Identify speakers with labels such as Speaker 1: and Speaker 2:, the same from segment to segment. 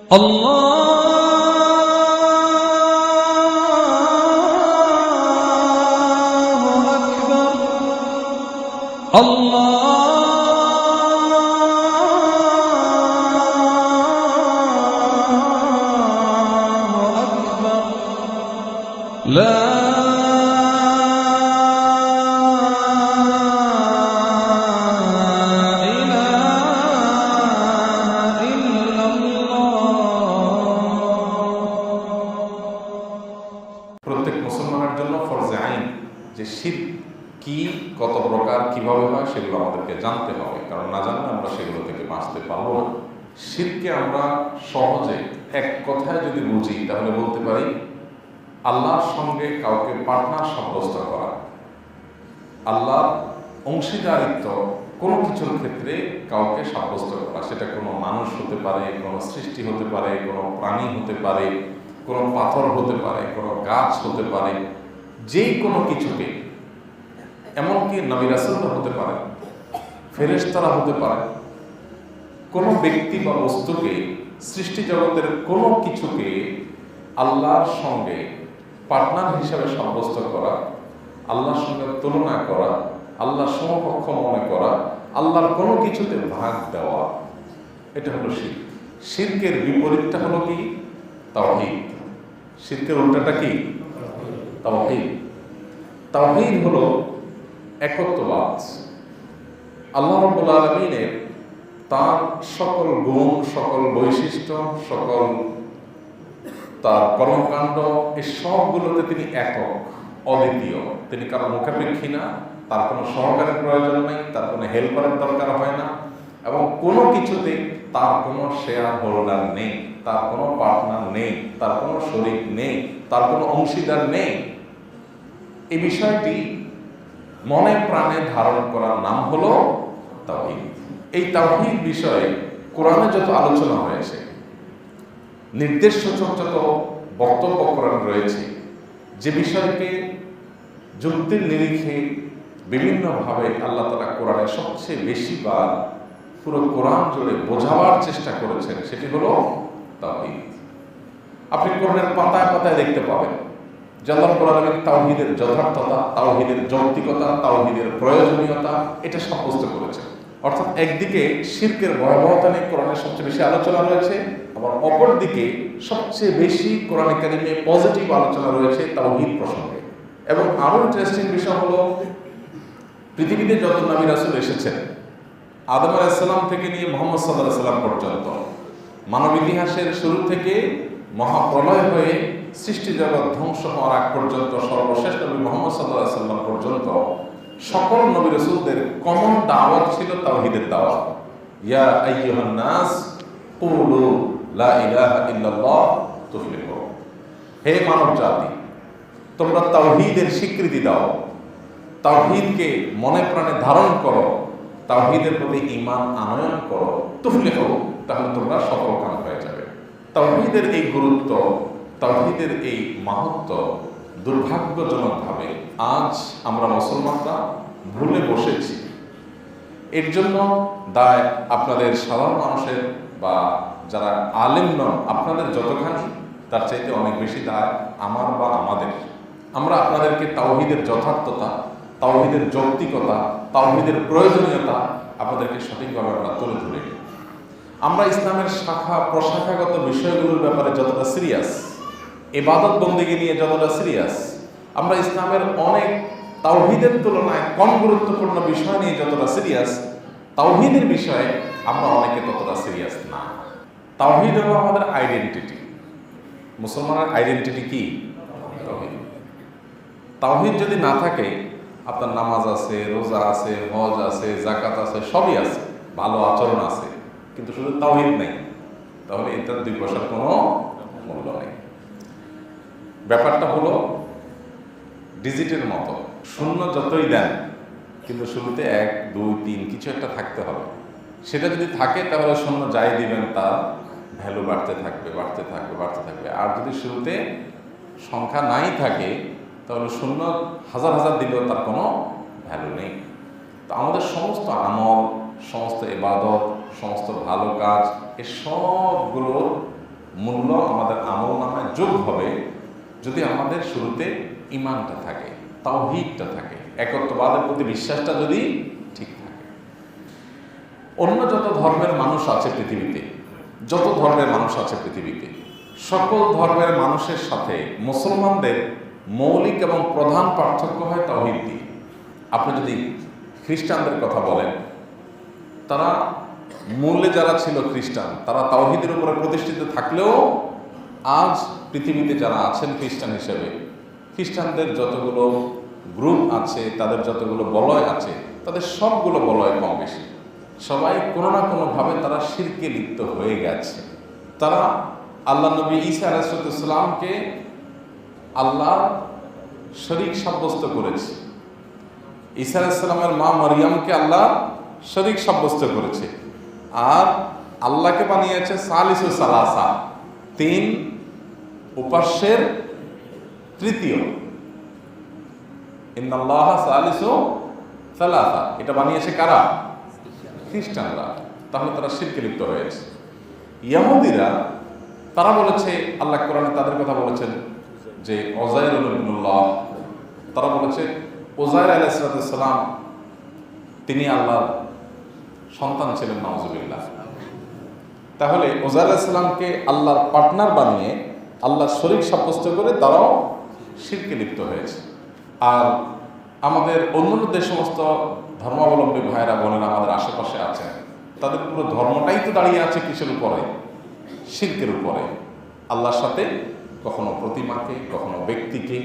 Speaker 1: আল্লাহু আকবার, আল্লাহু আকবার, লা
Speaker 2: প্রত্যেক মুসলমানের জন্য ফরজে আইন যে শিরক কি, কত প্রকার, কিভাবে হয় সেগুলো আমাদেরকে জানতে হবে, কারণ না জানলে আমরা সেগুলো থেকে বাঁচতে পারবো না। শিরককে আমরা সহজে এক কথায় যদি বুঝি তাহলে বলতে পারি আল্লাহর সঙ্গে কাউকে পার্টনার সাব্যস্ত করা, আল্লাহর অংশীদারিত্ব কোনো কিছুর ক্ষেত্রে কাউকে সাব্যস্ত করা। সেটা কোনো মানুষ হতে পারে, কোনো সৃষ্টি হতে পারে, কোনো প্রাণী হতে পারে, কোনো পাথর হতে পারে, কোনো গাছ হতে পারে, যেই কোনো কিছুকে, এমনকি নবী রাসূলরা হতে পারে, ফেরেশতারা হতে পারে, কোনো ব্যক্তি বা বস্তুকে, সৃষ্টি জগতের কোনো কিছুকে আল্লাহর সঙ্গে পার্টনার হিসাবে সাব্যস্ত করা, আল্লাহর সঙ্গে তুলনা করা, আল্লাহর সমকক্ষ মনে করা, আল্লাহর কোনো কিছুতে ভাগ দেওয়া, এটা হলো শিরক। শিরকের বিপরীতটা হলো কি? তাওহীদ। শিরকের উল্টাটা কি? তাওহীদ। তাওহীদ হলো একত্ববাদ। আল্লাহ রাব্বুল আলামিনের তার সকল গুণ, সকল বৈশিষ্ট্য, সকল তার কর্মকাণ্ড, এই সবগুলোতে তিনি একক, অদ্বিতীয়। তিনি কারো মুখাপেক্ষী না, তার কোনো সহকারের প্রয়োজন নেই, তার কোনো হেল্পারের দরকার হয় না, এবং কোনো কিছুতে তার কোনো শেয়ার হোল্ডার নেই, তার কোনো পার্টনার নেই, তার কোনো শরীক নেই, তার কোনো অংশীদার নেই। এই বিষয়টি মনে প্রাণে ধারণ করার নাম হলো তাওহীদ। এই তাওহীদ বিষয়ে কোরআনে যত আলোচনা হয়েছে, নির্দেশসূচক যত বক্তব্য কোরআন রয়েছে, যে বিষয়কে যুক্তির নিরিখে বিভিন্নভাবে আল্লাহ তাআলা কোরআনে সবচেয়ে বেশি বার পুরো কোরআন জুড়ে বোঝাবার চেষ্টা করেছেন, সেটি হলো তাওহীদ। আপনি কোরআনের পাতায় পাতায় দেখতে পাবেন যে আল্লাহ কোরআনে তাওহীদের যথার্থতা, তাওহীদের যৌক্তিকতা, তাওহীদের প্রয়োজনীয়তা এটা সাব্যস্ত করেছেন। অর্থাৎ একদিকে শিরকের ভয়াবহতা নিয়ে কোরআনের সবচেয়ে বেশি আলোচনা রয়েছে, আবার অপর দিকে সবচেয়ে বেশি কোরআনে কারিমে পজিটিভ আলোচনা রয়েছে তাওহীদ প্রসঙ্গে। এবং আরো ইন্টারেস্টিং বিষয় হলো, পৃথিবীতে যত নবী রাসূল এসেছেন, আদম আলাইহিস সালাম থেকে নিয়ে মুহাম্মদ সাল্লাল্লাহু আলাইহি সাল্লাম পর্যন্ত, মানব ইতিহাসের শুরু থেকে মহাপ্রলয় হয়ে সৃষ্টি জগৎ ধ্বংস হওয়ার আগ পর্যন্ত, সর্বশেষ নবী মুহাম্মদ সাল্লাল্লাহু আলাইহি সাল্লাম পর্যন্ত সকল নবী রাসূলদের কমন দাওয়াত ছিল তাওহীদের দাওয়াত। ইয়া আইয়ুহান নাস কুলু লা ইলাহা ইল্লাল্লাহ তুফলিহু। হে মানব জাতি, তোমরা তাওহীদের স্বীকৃতি দাও, তাওহীদকে মনে প্রাণে ধারণ করো, তাওহীদের প্রতি ঈমান আনয়ন করো, তুফলিহু, তাহলে তোমরা সফলকাম হয়ে যাবে। তাওহীদের এই গুরুত্ব, তাওহীদের এই মাহাত্ম্য দুর্ভাগ্যজনকভাবে আজ আমরা মুসলমানরা ভুলে বসেছি। এর জন্য দায় আপনাদের সাধারণ মানুষের বা যারা আলেম নন আপনাদের যতখানি, তার চাইতে অনেক বেশি দায় আমার বা আমাদের। আমরা আপনাদেরকে তাওহীদের যথার্থতা, তাওহীদের যৌক্তিকতা, তাওহীদের প্রয়োজনীয়তা আপনাদেরকে সঠিকভাবে আমরা তুলে ধরি। আমরা ইসলামের শাখা প্রশাখাগত বিষয়গুলোর ব্যাপারে যতটা সিরিয়াস, ইবাদত বন্দেগী নিয়ে যতটা সিরিয়াস, আমরা ইসলামের অনেক তাওহীদের তুলনায় কম গুরুত্বপূর্ণ বিষয় নিয়ে যতটা সিরিয়াস, তাওহীদের বিষয়ে আমরা অনেকে ততটা সিরিয়াস না। তাওহীদ হলো আমাদের আইডেন্টিটি। মুসলমানের আইডেন্টিটি কি? তাওহীদ। তাওহীদ যদি না থাকে, আপনার নামাজ আছে, রোজা আছে, হজ আছে, যাকাত আছে, সবই আছে, ভালো আচরণ আছে, কিন্তু শুধু তাওহীদ নেই, তাহলে এটার দুই পয়সার কোনো মূল্য নেই। ব্যাপারটা হলো ডিজিটের মতো, শূন্য যতই দেন কিন্তু শুরুতে 1, 2, 3 কিছু একটা থাকতে হবে। সেটা যদি থাকে তাহলে শূন্য যাই দিবেন তার ভ্যালু বাড়তে থাকবে, বাড়তে থাকবে, বাড়তে থাকবে। আর যদি শুরুতে সংখ্যা নাই থাকে তাহলে শূন্য হাজার হাজার দিলেও তার কোনো ভ্যালু নেই। তো আমাদের সমস্ত আমল, সমস্ত ইবাদত, সমস্ত ভালো কাজ, এ সবগুলোর যোগ হবে যদি আমাদের শুরুতে ঈমানটা থাকে, তাওহীদটা থাকে, একত্ববাদের প্রতি বিশ্বাসটা যদি ঠিক থাকে। অন্য যত ধর্মের মানুষ আছে পৃথিবীতে, যত ধর্মের মানুষ আছে পৃথিবীতে, সকল ধর্মের মানুষের সাথে মুসলমানদের মৌলিক এবং প্রধান পার্থক্য হয় তাওহীদ দিয়ে। আপনি যদি খ্রিস্টানদের কথা বলেন, তারা মূলে যারা ছিল খ্রিস্টান, তারা তাওহীদের উপরে প্রতিষ্ঠিত থাকলেও আজ পৃথিবীতে যারা আছেন খ্রিস্টান হিসেবে, খ্রিস্টানদের যতগুলো গ্রুপ আছে, তাদের যতগুলো বলয় আছে, তাদের সবগুলো বলয় কম বেশি সবাই কোনো না কোনোভাবে তারা শিরকে লিপ্ত হয়ে গেছে। তারা আল্লাহ নবী ঈসা আলাইহিস সালামকে আল্লাহ শরীক সাব্যস্ত করেছে, ঈসা আলাইহিস সালামের মা মারিয়ামকে আল্লাহ শরীক সাব্যস্ত করেছে, আর আল্লাহকে বানিয়েছে সালিসু সালাসা, তিন উপাস্যের তৃতীয়। ইন্নাল্লাহা সালিসু সালাসা, এটা বানিয়েছে কারা? খ্রিস্টানরা। তাহলে তারা শিরকে লিপ্ত হয়েছে। ইহুদিরা তারা বলেছে, আল্লাহ কোরআনে তাদের কথা বলেছেন যে ওজাইর ইবনুল্লাহ, তারা বলেছে ওজাইর আলাইহিস সালাম তিনি আল্লাহর সন্তান ছিলেন, নাউজুবিল্লাহ। তাহলে ওজাইর আলাইহিস সালামকে আল্লাহর পার্টনার বানিয়ে আল্লাহর শরীক সাব্যস্ত করে তারাও শিরকে লিপ্ত হয়েছে। আর আমাদের অন্যান্য যে সমস্ত ধর্মাবলম্বী ভাইরা বোনেরা আমাদের আশেপাশে আছেন, তাদের পুরো ধর্মটাই তো দাঁড়িয়ে আছে কিসের উপরে? শিরকের উপরে। আল্লাহর সাথে কখনো প্রতিমাকে, কখনো ব্যক্তিকে,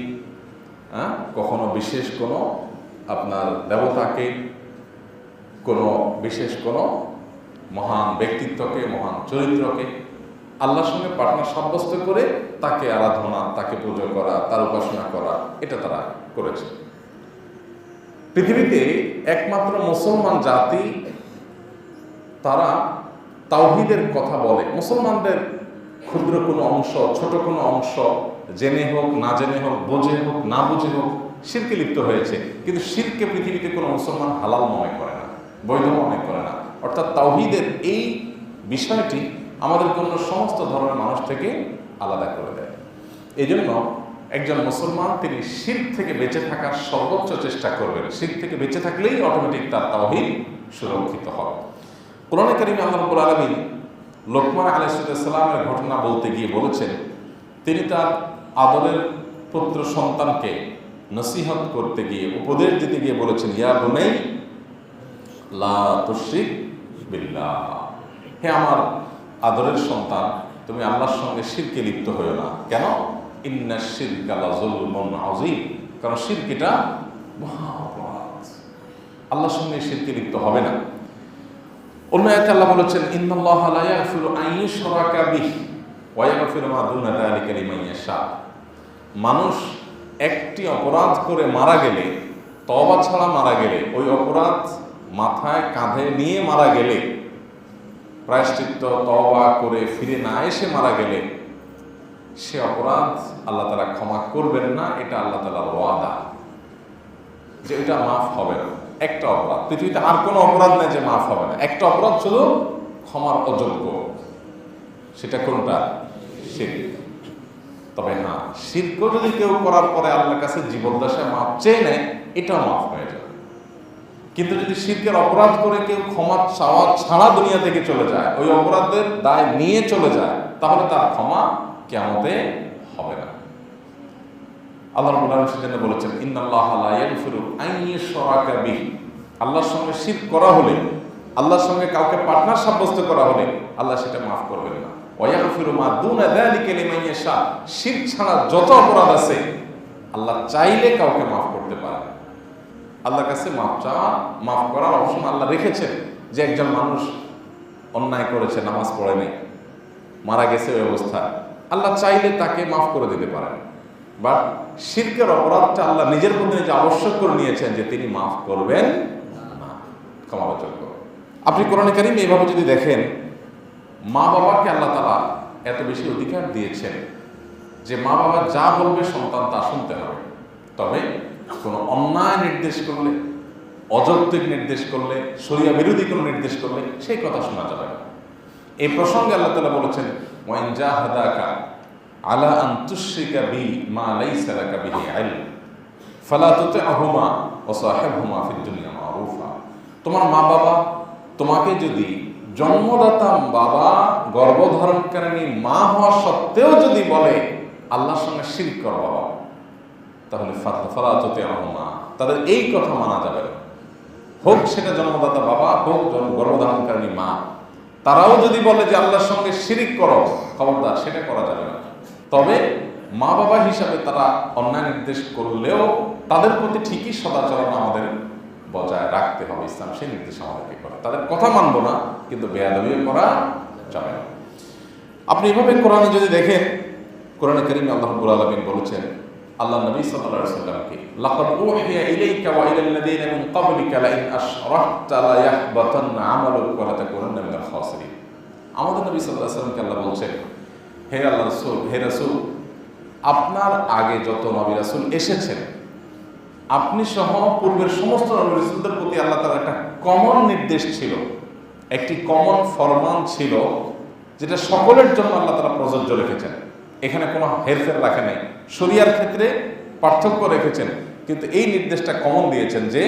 Speaker 2: কখনো বিশেষ কোনো আপনার দেবতাকে, কোনো বিশেষ কোনো মহান ব্যক্তিত্বকে, মহান চরিত্রকে আল্লাহর সঙ্গে পার্টনার সাব্যস্ত করে তাকে আরাধনা, তাকে পুজো করা, তার উপাসনা করা, এটা তারা করেছে। পৃথিবীতে একমাত্র মুসলমান জাতি তারা তাওহীদের কথা বলে। মুসলমানদের ক্ষুদ্র কোনো অংশ, ছোট কোনো অংশ, জেনে হোক না জেনে হোক, বুঝে হোক না বুঝে হোক, শিরকে লিপ্ত হয়েছে। কিন্তু শিরকে পৃথিবীতে কোনো মুসলমান হালাল মনে করে না, বৈধ মনে করে না। অর্থাৎ তাওহীদের এই বিষয়টি আমাদের অন্য সমস্ত ধর্মের মানুষ থেকে আলাদা করে দেয়। এই জন্য একজন মুসলমান তিনি শিরক থেকে বেঁচে থাকার সর্বোচ্চ চেষ্টা করবেন। শিরক থেকে বেঁচে থাকলেই অটোমেটিক তার তাওহীদ সুরক্ষিত হবে। কোরআনে কারিমে আল্লাহ রাব্বুল আলামিন লোকমান আলাইহিস সালামের ঘটনা বলতে গিয়ে বলেছেন, তিনি তার আদরের পুত্র সন্তানকে নসিহত করতে গিয়ে, উপদেশ দিতে গিয়ে বলেছেন, ইয়া বুনাই লা তুশরিক বিল্লাহ, হে আমার আদরের সন্তান, তুমি আল্লাহর সঙ্গে শিরকে লিপ্ত হয়ো না। কেন? ইন্নাশ শিরকা লাযুলমুন আযীম, কারণ শিরক এটা মহা অপরাধ, আল্লাহর সঙ্গে শিরকে লিপ্ত হবে না। অন্য আয়াতে আল্লাহ বলেছেন, ইন্নাল্লাহা লা ইয়াগফিরু আন ইউশরাকা বিহি ওয়া ইয়াগফিরু মা দুনা যালিকা লিমান ইয়াশা। মানুষ একটি অপরাধ করে মারা গেলে, তওবা ছাড়া মারা গেলে, ওই অপরাধ মাথায় কাঁধে নিয়ে মারা গেলে, প্রায়শ্চিত্ত তওবা করে ফিরে না এসে মারা গেলে, সে অপরাধ আল্লাহ তাআলা ক্ষমা করবেন না। এটা আল্লাহ তাআলার ওয়াদা যে এটা মাফ হবে না। একটা অপরাধ, পৃথিবীতে আর কোনো অপরাধ নেই যে মাফ হবে না। একটা অপরাধ শুধু ক্ষমার অযোগ্য, সেটা কোনটা? শিরক। তবে হ্যাঁ, শিরক যদি কেউ করার পরে আল্লাহর কাছে জীবদ্দশায় মাফ চেয়ে নেয়, এটাও মাফ হয়ে যাবে। কিন্তু যদি শিরকের অপরাধ করে কেউ ক্ষমা চাওয়া ছাড়া দুনিয়া থেকে চলে যায়, ওই অপরাধের দায় নিয়ে চলে যায়, তাহলে তার ক্ষমা কিয়ামতে হবে না। আল্লাহ রাব্বুল আলামিন সেজন্য বলেছেন, ইন্নাল্লাহা লা ইয়াগফিরু আন ইউশরাকা বিহি, আল্লাহর সঙ্গে শিরক করা হলে, আল্লাহর সঙ্গে কাউকে পার্টনার সাব্যস্ত করা হলে আল্লাহ সেটা মাফ করবেন না। ওয়া ইয়াগফিরু মা দুনা যালিকা লিমান ইয়াশা, শিরক ছাড়া যত অপরাধ আছে আল্লাহ চাইলে কাউকে মাফ করতে পারেন। আল্লাহর কাছে মাফ করার অপশন আল্লাহ রেখেছেন, যে একজন মানুষ অন্যায় করেছে, নামাজ পড়ে নেই, মারা গেছে ওই অবস্থা, আল্লাহ চাইলে তাকে মাফ করে দিতে পারেন। বাট শিরকের অপরাধটা আল্লাহ নিজের মধ্যে যে আবশ্যক করে নিয়েছেন যে তিনি মাফ করবেন না, ক্ষমাযোগ্য। আপনি কোরআনে কারিমে এইভাবে যদি দেখেন, মা বাবাকে আল্লাহ তাআলা এত বেশি অধিকার দিয়েছেন যে মা বাবা যা বলবে সন্তান তা শুনতে হবে। তবে কোনো অন্যায় নির্দেশ করলে, অযৌক্তিক নির্দেশ করলে, শরিয়া বিরোধী কোনো নির্দেশ করলে সেই কথা শোনা যাবে না। এই প্রসঙ্গে আল্লাহ তাআলা বলেছেন, ওয়াইন জাহাদাকা আলা আন তুশরিকা বি মা লাইসা লাকা বিহি ইলম ফালা তুতি'হুমা ওয়া সাহিবহুমা ফিদ দুনিয়া মারুফা। তোমার মা বাবা তোমাকে যদি জন্মদাতা বাবা গর্ভধারণকারিণী মা হওয়া সত্ত্বেও যদি বলে আল্লাহর সঙ্গে শিরক কর বাবা, তাহলে ফালা তুতি'হুমা, তাদের এই কথা মানা যাবে না। হোক সেটা জন্মদাতা বাবা, হোক গর্ভধারণকারিণী মা, তারাও যদি বলে যে আল্লাহর সঙ্গে শিরিক করো, খবরদার সেটা করা যাবে না। তবে মা বাবা হিসাবে তারা অন্যায় নির্দেশ করলেও তাদের প্রতি ঠিকই সদাচরণ আমাদের বজায় রাখতে হবে। ইসলাম সেই নির্দেশ আমাদেরকে করে, তাদের কথা মানবো না, কিন্তু বেয়াদবিও করা যাবে না। আপনি এভাবে কোরআনে যদি দেখেন, কোরআনে কারীমে আল্লাহ রাব্বুল আলামিন বলেছেন আল্লাহ নবী সাল্লাল্লাহু আলাইহি ওয়াসাল্লামকে, লাকাদ উহিয়া ইলাইকা ওয়া ইলাল লাযীনা মিন ক্বাবলিকা লা ইন আশরাকতা লা ইয়াহবাতান্না আমালুকা ওয়া লা তাকুনান্না মিনাল খাসিরিন। আমাদের নবী সাল্লাল্লাহু আলাইহি ওয়াসাল্লামকে আল্লাহ বলছেন, হে আল্লাহ রাসূল, হে রাসূল, আপনার আগে যত নবী রাসূল এসেছেন, আপনি সহ পূর্বের সমস্ত নবী রাসূলদের প্রতি আল্লাহ তাআলার একটা কমন নির্দেশ ছিল, একটি কমন ফরমান ছিল, যেটা সকলের জন্য আল্লাহ তাআলা প্রযোজ্য রেখেছেন। এখানে কোনো হেরফের রাখা নেই, শরিয়ার ক্ষেত্রে পার্থক্য রেখেছেন, কিন্তু এই নির্দেশটা কমন দিয়েছেন যে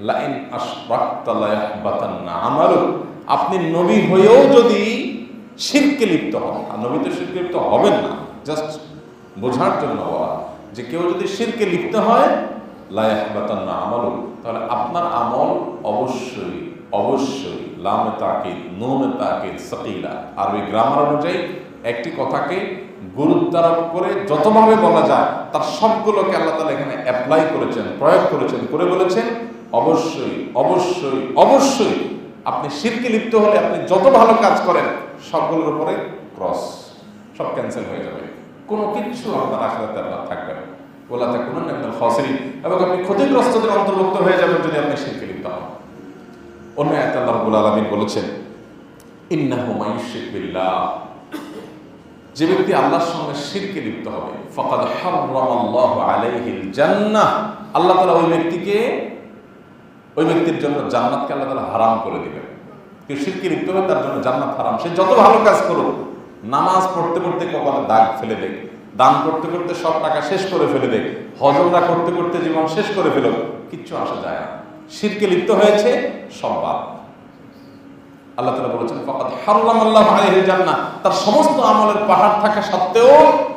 Speaker 2: লা ইন আশরাকতা লা ইয়াহবাতান্না আমালুক। আপনি নবী হয়েও যদি শিরকে লিপ্ত হন, আর নবী তো শিরকে লিপ্ত হবেন না, জাস্ট বোঝার জন্য বলা, যে কেউ যদি শিরকে লিপ্ত হয় লা ইয়াহবাতান্না আমালুক, তাহলে আপনার আমল অবশ্যই অবশ্যই লামে তাকিদ নুনে তাকিদ সাকিলা, আরবি গ্রামার অনুযায়ী একটি কথাকে গুরুত্বারোপ করে যতভাবে বলা যায় তার সবগুলোকে আল্লাহ তাআলা এখানে অ্যাপ্লাই করেছেন, প্রয়োগ করেছেন, করে বলেছেন অবশ্যই অবশ্যই অবশ্যই আপনি শিরকে লিপ্ত হলে আপনি যত ভালো কাজ করেন সবগুলোর উপরে ক্রস, সব ক্যান্সেল হয়ে যাবে, কোনো কিছু আপনার আখিরাতে আপনার থাকবে না। ওয়ালা তাকুনান্না মিনাল খাসিরিন, এবং আপনি ক্ষতিগ্রস্তদের অন্তর্ভুক্ত হয়ে যাবেন যদি আপনি শিরকে লিপ্ত হন। অন্য আয়াতে আল্লাহ রাব্বুল আলামিন বলেছেন, ইন্নাহু মাইয়ুশরিক বিল্লাহ, যে ব্যক্তি আল্লাহর সঙ্গে শিরকে লিপ্ত হবে, ফাকাদ হারামাল্লাহু আলাইহিল জান্নাহ, আল্লাহ তাআলা ওই ব্যক্তির জন্য জান্নাতকে আল্লাহ তাআলা হারাম করে দিবেন। কেউ শিরকে লিপ্ত হবে তার জন্য জান্নাত হারাম। সে যত ভালো কাজ করুক, নামাজ পড়তে পড়তে কপালে দাগ ফেলে দেখ, দান করতে করতে সব টাকা শেষ করে ফেলে দেখ, হজমরা করতে করতে জীবন শেষ করে ফেলো, কিচ্ছু আসা যায় না। শিরকে লিপ্ত হয়েছে, সব বাদ। আল্লাহ তাআলা বলেছেন ফাকাদ হারামাল্লাহু আলাইহিল জান্নাহ, তার সমস্ত আমলের পাহাড় থাকা সত্ত্বেও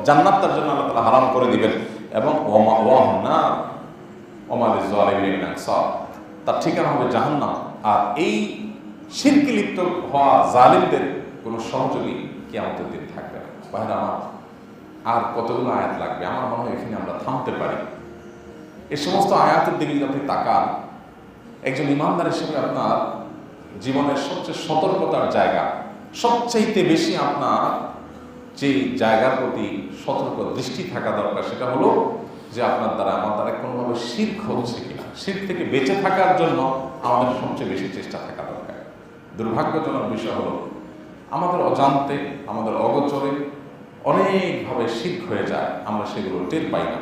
Speaker 2: জান্নাত তার জন্য আল্লাহ তাআলা হারাম করে দিবেন। এবং ওয়া মাওয়াহুন নার ওয়া মা লিয-যালিমিন মিন আনসার, তার ঠিকানা হবে জাহান্নাম। আর এই শিরকে লিপ্ত হওয়া জালিমদের কোনো সহযোগী কিয়ামতের দিন থাকবে না। ভাইরা আমার, আর কতগুলো আয়াত লাগবে? আমার মনে হয় এখানে আমরা থামতে পারি। এই সমস্ত আয়াতের দিকে যদি আপনি তাকান, একজন ইমানদার হিসেবে আপনার জীবনের সবচেয়ে সতর্কতার জায়গা, সবচাইতে বেশি আপনার যে জায়গার প্রতি সতর্ক দৃষ্টি থাকা দরকার, সেটা হলো যে আপনার দ্বারা আমার দ্বারা কোনোভাবে শিরক হচ্ছে কিনা। শিরক থেকে বেঁচে থাকার জন্য আমাদের সবচেয়ে বেশি চেষ্টা থাকা দরকার। দুর্ভাগ্যজনক বিষয় হলো আমাদের অজান্তে, আমাদের অগোচরে অনেকভাবে শিরক হয়ে যায়, আমরা সেগুলো টের পাই না।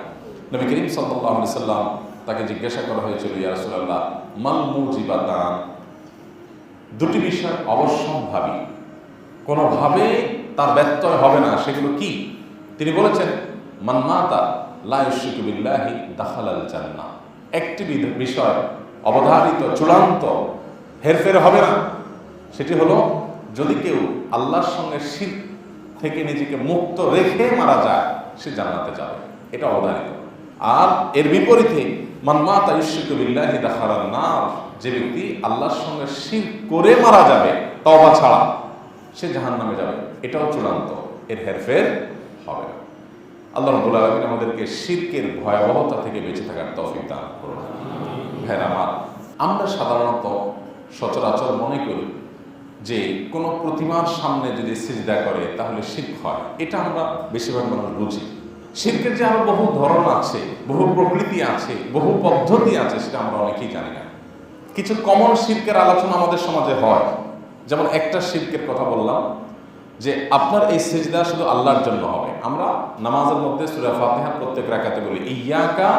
Speaker 2: নবী করিম সাল্লাল্লাহু আলাইহি সাল্লাম তাকে জিজ্ঞাসা করা হয়েছিল, ইয়া রাসূলুল্লাহ মাল মুজিবাতান, দুটি বিষয় অবশ্যম্ভাবী, কোনোভাবে তার ব্যত্যয় হবে না, সেগুলো কি? তিনি বলেছেন মান মাতা লা ইউশরিকু বিল্লাহি দাখালাল জান্নাহ। একটি বিষয় অবধারিত, চূড়ান্ত, হেরফের হবে না, সেটি হলো যদি কেউ আল্লাহর সঙ্গে শিরক থেকে নিজেকে মুক্ত রেখে মারা যায়, সে জান্নাতে যাবে, এটা অবধারিত। আর এর বিপরীতে মান মাতা ইউশরিকু বিল্লাহি দাখালান নার, যে ব্যক্তি আল্লাহর সঙ্গে শিরক করে মারা যাবে তওবা ছাড়া, সে জাহান্নামে যাবে, এটাও চূড়ান্ত, এর হেরফের হবে না। আল্লাহ রাব্বুল আলামিন আমাদেরকে শিরকের ভয়াবহতা থেকে বেঁচে থাকার তৌফিক দান করুন। ভাইরা আমার, আমরা সাধারণত সচরাচর মনে করি যে কোনো প্রতিমার সামনে যদি সিজদা করে তাহলে শিরক হয়, এটা আমরা বেশিরভাগ মানুষ বুঝি। শিরকের যে আরো বহু ধরন আছে, বহু প্রকৃতি আছে, বহু পদ্ধতি আছে, সেটা আমরা অনেকেই জানি না। কিছু কমন শিরকের আলোচনা আমাদের সমাজে হয়, যেমন একটা শিরকের কথা বললাম যে আপনার এই সিজদা শুধু আল্লাহর জন্য হবে। আমরা নামাজের মধ্যে সূরা ফাতিহা প্রত্যেক রাকাতে বলি ইয়্যাকা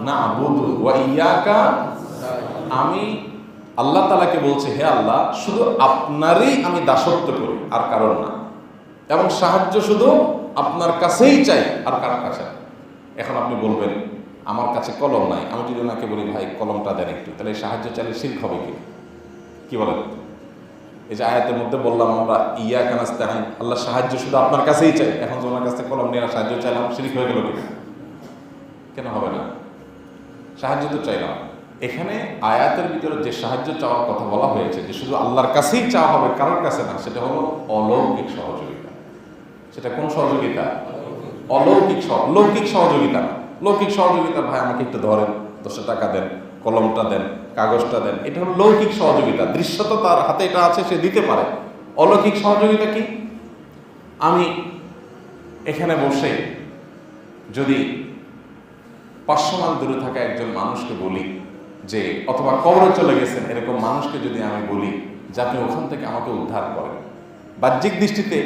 Speaker 2: না'বুদু ওয়া ইয়্যাকা, আমি আল্লাহ তাআলাকে বলছি হে আল্লাহ শুধু আপনারই আমি দাসত্ব করি, আর কারণ না। এবং সাহায্য শুধু আপনার কাছেই চাই, আর কার কাছে না। এখন আপনি বলবেন আমার কাছে কলম নাই, আমি যদি ওনাকে বলি ভাই কলমটা দেন একটু, তাহলে সাহায্য চাইলে শিরক হবে কি বলেন? এই যে আয়াতের মধ্যে বললাম আমরা ইয়াকা নাস্তাইন, আল্লাহ সাহায্য শুধু আপনার কাছেই চাই, এখন যে ওনার কাছ থেকে কলম নিয়ে সাহায্য চাইলাম, শিরক হয়ে গেল কিনা? কেন হবে না? সাহায্য তো চাইলাম। এখানে আয়াতের ভিতরে যে সাহায্য চাওয়ার কথা বলা হয়েছে, যে শুধু আল্লাহর কাছেই চাওয়া হবে, কারোর কাছে না, সেটা হলো অলৌকিক সহযোগিতা। সেটা কোন সহযোগিতা? অলৌকিক লৌকিক সহযোগিতা না। লৌকিক সহযোগিতা, ভাই আমাকে একটু ধরেন, 10 টাকা দেন, কলমটা দেন, কাগজটা দেন, এটা হলো লৌকিক সহযোগিতা। দৃশ্যত তার হাতে এটা আছে, সে দিতে পারে। অলৌকিক সহযোগিতা কি? আমি এখানে বসে যদি 500 মাইল দূরে থাকা একজন মানুষকে বলি যে, অথবা কবরে চলে গেছেন এরকম মানুষকে যদি আমি বলি যে আপনি ওখান থেকে আমাকে উদ্ধার করেন, বাহ্যিক দৃষ্টিতে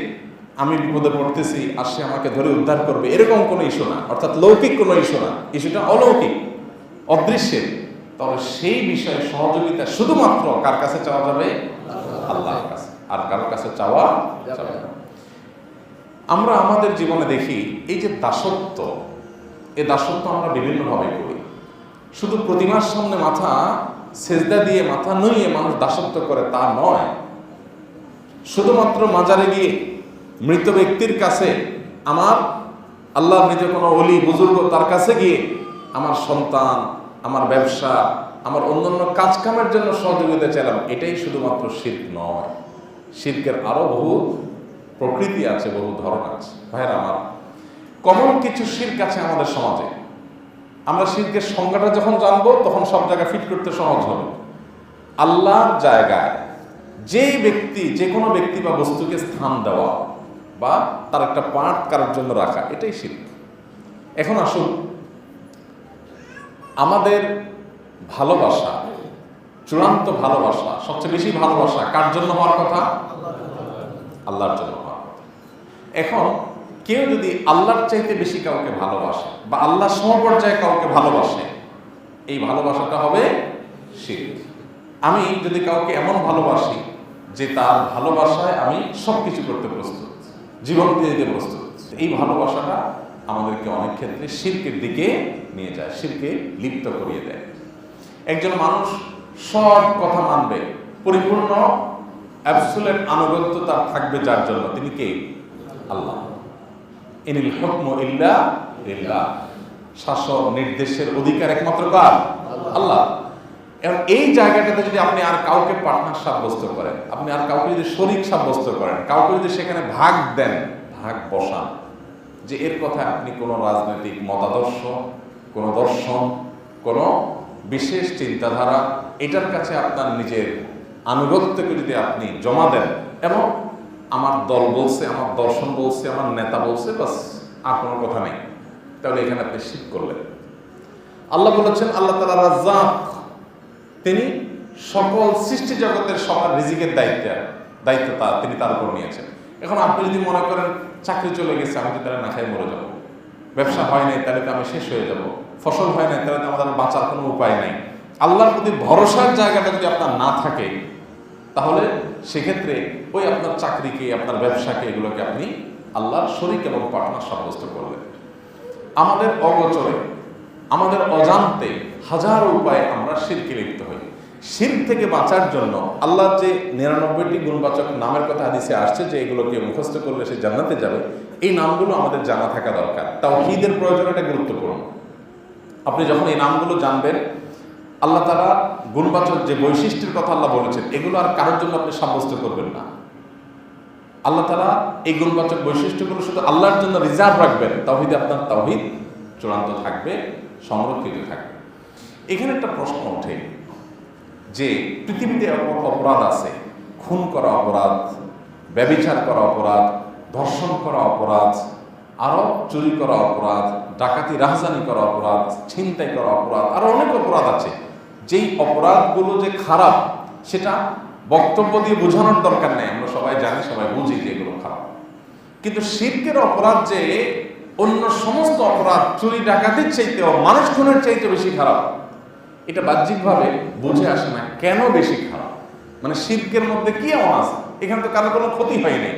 Speaker 2: আমি বিপদে পড়তেছি আর সে আমাকে ধরে উদ্ধার করবে, এরকম কোনো ইস্যু না, অর্থাৎ লৌকিক কোনো ইস্যু না, ইস্যুটা অলৌকিক, অদৃশ্যের। তবে সেই বিষয়ে সহযোগিতা শুধুমাত্র কার কাছে চাওয়া যাবে? আল্লাহর কাছে, আর কারোর কাছে চাওয়া যাবে না। আমরা আমাদের জীবনে দেখি এই যে দাসত্ব, এই দাসত্ব আমরা বিভিন্নভাবে করি। শুধু প্রতিমার সামনে মাথা সেজদা দিয়ে মাথা নুইয়ে মানুষ দাসত্ব করে তা নয়। শুধুমাত্র মাজারে গিয়ে মৃত ব্যক্তির কাছে, আমার আল্লাহর মৃত কোনো ওলি বুজুর্গ তার কাছে গিয়ে আমার সন্তান, আমার ব্যবসা, আমার অন্যান্য কাজ কামের জন্য সহযোগিতা চাইলাম, এটাই শুধুমাত্র শিরক নয়। শিরকের আরো বহু প্রকৃতি আছে, বহু ধরন আছে। ভাইরা আমার, কমন কিছু শিরক আছে আমাদের সমাজে। আমরা শিরকের সংজ্ঞাটা যখন জানবো তখন সব জায়গায় ফিট করতে সহজ হবে। আল্লাহর জায়গায় যেই ব্যক্তি, যে কোনো ব্যক্তি বা বস্তুকে স্থান দেওয়া বা তার একটা পার্ট কারোর জন্য রাখা, এটাই শিরক। এখন আসুন, আমাদের ভালোবাসা, চূড়ান্ত ভালোবাসা, সবচেয়ে বেশি ভালোবাসা কার জন্য হওয়ার কথা? আল্লাহর জন্য হওয়ার কথা। এখন কেউ যদি আল্লাহর চাইতে বেশি কাউকে ভালোবাসে বা আল্লাহ সমপর্যায়ে কাউকে ভালোবাসে, এই ভালোবাসাটা হবে শিরক। আমি যদি কাউকে এমন ভালোবাসি যে তার ভালোবাসায় আমি সবকিছু করতে প্রস্তুত, জীবন দিয়ে দিতে প্রস্তুত, এই ভালোবাসাটা আমাদেরকে অনেক ক্ষেত্রে শিরকের দিকে নিয়ে যায়, শিরকে লিপ্ত করিয়ে দেয়। একজন মানুষ সব কথা মানবে, পরিপূর্ণ অ্যাবসোলিউট আনুগত্য তার থাকবে যার জন্য, তিনি কে? আল্লাহ। ইনিল হুকমু ইল্লা লিল্লাহ, শাসন নির্দেশের অধিকার একমাত্র কার? আল্লাহ। এবং এই জায়গাটাতে যদি আপনি আর কাউকে পার্টনার সাব্যস্ত করেন, আপনি আর কাউকে যদি শরীক সাব্যস্ত করেন, কাউকে যদি সেখানে ভাগ দেন, ভাগ বসান, যে এর কথা আপনি কোনো রাজনৈতিক মতাদর্শ, কোনো দর্শন, কোনো বিশেষ চিন্তাধারা, এটার কাছে আপনার নিজের আনুগত্যকে যদি আপনি জমা দেন এবং আমার দল বলছে, আমার দর্শন বলছে, আমার নেতা বলছে, বাস আর কোনো কথা নেই, তাহলে এখানে আপনি শিরক করলেন। আল্লাহ বলেছেন আল্লাহ তাআলা রাজ্জাক, তিনি সকল সৃষ্টি জগতের সবার রিজিকের দায়িত্ব তিনি তার উপর নিয়েছেন। এখন আপনি যদি মনে করেন চাকরি চলে গেছে, আমি তো তাহলে না খাই মরে যাবো, ব্যবসা হয় নাই তাহলে তো আমি শেষ হয়ে যাব, ফসল হয় নাই তাহলে তো আমাদের বাঁচার কোনো উপায় নাই, আল্লাহর প্রতি ভরসার জায়গাটা যদি আপনার না থাকে, তাহলে সেক্ষেত্রে ওই আপনার চাকরিকে, আপনার ব্যবসাকে, এগুলোকে আপনি আল্লাহর শরীক এবং পার্টনার সাব্যস্ত করলেন। আমাদের অগোচরে, আমাদের অজান্তে হাজারো উপায়ে আমরা শিরকে লিপ্ত হই। শিরক থেকে বাঁচার জন্য আল্লাহর যে 99টি গুণবাচক নামের কথা হাদিসে আসছে, যে এগুলোকে মুখস্থ করলে সে জান্নাতে যাবে, এই নামগুলো আমাদের জানা থাকা দরকার। তাওহীদের প্রয়োজন, এটা গুরুত্বপূর্ণ। আপনি যখন এই নামগুলো জানবেন, আল্লাহ তাআলা গুণবাচক যে বৈশিষ্ট্যের কথা আল্লাহ বলেছেন, এগুলো আর কারোর জন্য আপনি সাব্যস্ত করবেন না। আল্লাহ তাআলা এই গুণবাচক বৈশিষ্ট্যগুলো শুধু আল্লাহর জন্য রিজার্ভ রাখবেন, তাওহীদে আপনার তাওহীদ চূড়ান্ত থাকবে, সংরক্ষিত থাকবে। এখানে একটা প্রশ্ন ওঠে যে পৃথিবীতে অপরাধ আছে, খুন করা অপরাধ, ব্যভিচার করা অপরাধ, ধর্ষণ করা অপরাধ, আরো চুরি করা অপরাধ, ডাকাতি রাহজানি করা অপরাধ, ছিনতাই করা অপরাধ, আরো অনেক অপরাধ আছে। যেই অপরাধগুলো যে খারাপ সেটা বক্তব্য দিয়ে বোঝানোর দরকার নেই, আমরা সবাই জানি, সবাই বুঝি যে এগুলো খারাপ। কিন্তু শিরকের অপরাধ যে অন্য সমস্ত অপরাধ, চুরি ডাকাতির চাইতেও, মানুষ খুনের চাইতে বেশি খারাপ, এটা বাহ্যিকভাবে বুঝে আসে না কেন বেশি খারাপ। মানে শিরকের মধ্যে কি এমন আছে? এখানে তো কারো কোনো ক্ষতি হয়নি,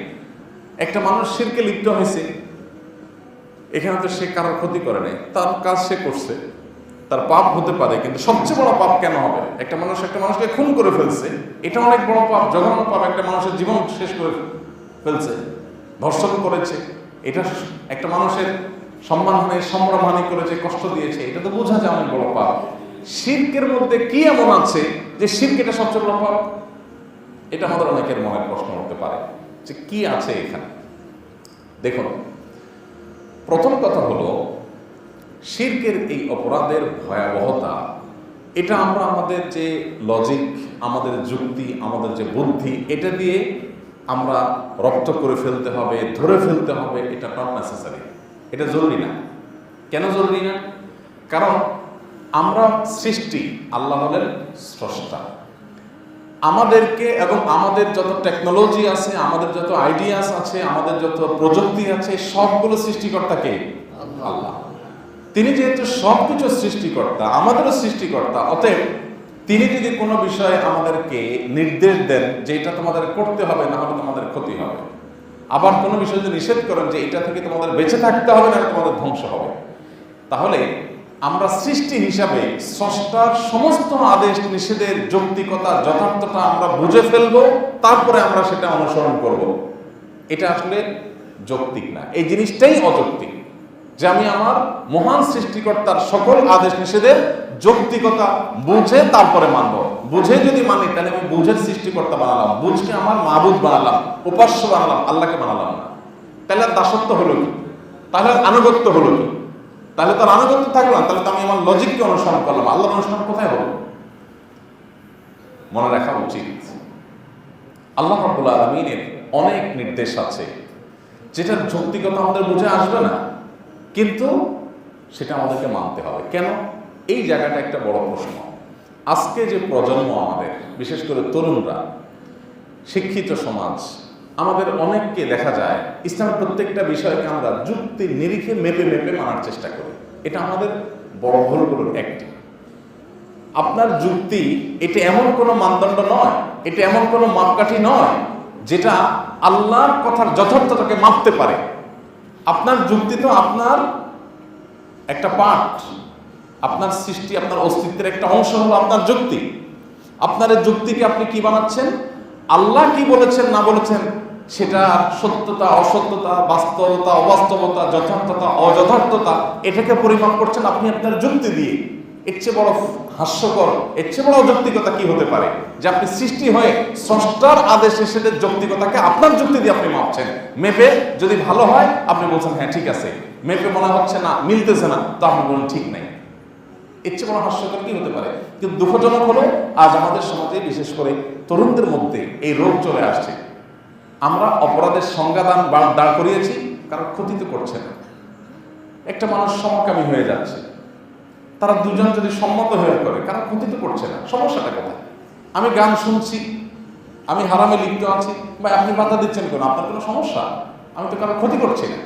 Speaker 2: একটা মানুষ শিরকে লিপ্ত হয়েছে, এখানে তো সে কারোর ক্ষতি করে নাই, তার কাজ সে করছে, তার পাপ হতে পারে, কিন্তু সবচেয়ে বড় পাপ কেন হবে? একটা মানুষ একটা মানুষকে খুন করে ফেলছে, এটা অনেক বড় পাপ, জঘন্য পাপ। একটা মানুষের জীবন শেষ করে ফেলছে, ধর্ষণ করেছে, এটা একটা মানুষের সম্মানহানি সম্ভ্রমহানি করেছে, কষ্ট দিয়েছে, এটা তো বোঝা যায় অনেক বড় পাপ। শিরকের মধ্যে কি এমন আছে যে শিরক এটা সবচেয়ে বড় পাপ? এটা আমাদের অনেকের মনে প্রশ্ন উঠতে পারে যে কি আছে এখানে। দেখুন, প্রথম কথা হলো শিরকের এই অপরাধের ভয়াবহতা, এটা আমরা আমাদের যে লজিক, আমাদের যুক্তি, আমাদের যে বুদ্ধি, এটা দিয়ে আমরা রপ্ত করে ফেলতে হবে, ধরে ফেলতে হবে, এটা নট নেসেসারি, এটা জরুরি না। কেন জরুরি না? কারণ আমরা সৃষ্টি, আল্লাহ হলেন স্রষ্টা। আমাদেরকে এবং আমাদের যত টেকনোলজি আছে, আমাদের যত আইডিয়াস আছে, আমাদের যত প্রযুক্তি আছে, সবগুলো সৃষ্টিকর্তা কে? আল্লাহ। তিনি যেহেতু সবকিছু সৃষ্টিকর্তা, আমাদেরও সৃষ্টিকর্তা, অতএব তিনি যদি কোনো বিষয়ে আমাদেরকে নির্দেশ দেন যে এটা তোমাদের করতে হবে, না হলে তোমাদের ক্ষতি হবে, আবার কোনো বিষয় যদি নিষেধ করেন যে এটা থেকে তোমাদের বেঁচে থাকতে হবে, না তোমাদের ধ্বংস হবে, তাহলে আমরা সৃষ্টি হিসাবে স্রষ্টার সমস্ত আদেশ নিষেধের যৌক্তিকতা, যথার্থতা আমরা বুঝে ফেলবো, তারপরে আমরা সেটা অনুসরণ করব। এটা আসলে যৌক্তিক না, এই জিনিসটাই অযৌক্তিক, যে আমি আমার মহান সৃষ্টিকর্তার সকল আদেশ নিষেধের যৌক্তিকতা বুঝে তারপরে মানব। বুঝে যদি মানি তাহলে আমি বুঝের সৃষ্টিকর্তা বানালাম, বুঝকে আমার মাবুদ বানালাম, উপাস্য বানালাম, আল্লাহকে বানালাম না। তাহলে আর দাসত্ব হলো কি? তাহলে আর আনুগত্য হলো কি? তাহলে তার আনুগত্য থাকলো না, তাহলে তো আমি আমার লজিককে অনুসরণ করলাম। আল্লাহর অনুসরণ কোথায় হলো? মনে রাখা উচিত, আল্লাহ রাব্বুল আলামিনের অনেক নির্দেশ আছে যেটার যৌক্তিকতা আমাদের বুঝে আসবে না, কিন্তু সেটা আমাদেরকে মানতে হবে। কেন? এই জায়গাটা একটা বড় প্রশ্ন। আজকে যে প্রজন্ম আমাদের, বিশেষ করে তরুণরা, শিক্ষিত সমাজ, আমাদের অনেককে দেখা যায় ইসলামের প্রত্যেকটা বিষয়কে আমরা যুক্তির নিরিখে মেপে মেপে মানার চেষ্টা করি। এটা আমাদের বড় ভুলগুলোর একটি। আপনার যুক্তি এটা এমন কোনো মানদণ্ড নয়, এটা এমন কোনো মাপকাঠি নয় যেটা আল্লাহর কথার যথার্থতাকে মাপতে পারে। আপনার যুক্তি তো আপনার একটা পার্ট, আপনার সৃষ্টি, আপনার অস্তিত্বের একটা অংশ হলো আপনার যুক্তি। আপনার এই যুক্তিকে আপনি কি বানাচ্ছেন? আল্লাহ কি বলেছেন না বলেছেন সেটা সত্যতা অসত্যতা, বাস্তবতা অবাস্তবতা, যথার্থতা অযথার্থতা, এটাকে পরিমাপ করছেন আপনি আপনার যুক্তি দিয়ে। এর চেয়ে বড় হাস্যকর, এর চেয়ে বড় অযৌক্তিকতা কি হতে পারে যে আপনি সৃষ্টি হয়ে স্রষ্টার আদেশ নিষেধের যৌক্তিকতাকে আপনার যুক্তি দিয়ে আপনি মাপছেন। মেপে যদি ভালো হয় আপনি বলছেন হ্যাঁ ঠিক আছে, মেপে মনে হচ্ছে না, মিলতেছে না, তো আপনি বলেন ঠিক নাই। এর চেয়ে বড় হাস্যকর কি হতে পারে? কিন্তু দুঃখজনক হলো আজ আমাদের সমাজে, বিশেষ করে তরুণদের মধ্যে এই রোগ চলে আসছে। আমরা অপরাধের সংজ্ঞা দাঁড় করিয়েছি, কারণ ক্ষতি তো করছে না। একটা মানুষ সমকামী হয়ে যাচ্ছে, তারা দুজন যদি সম্মত হয়ে করে, কারণ ক্ষতি তো করছে না। সমস্যাটা কোথায়? আমি গান শুনছি, আমি হারামে লিপ্ত আছি, বা আপনি বাধা দিচ্ছেন কেন? আপনার কোনো সমস্যা? আমি তো কারো ক্ষতি করছি না।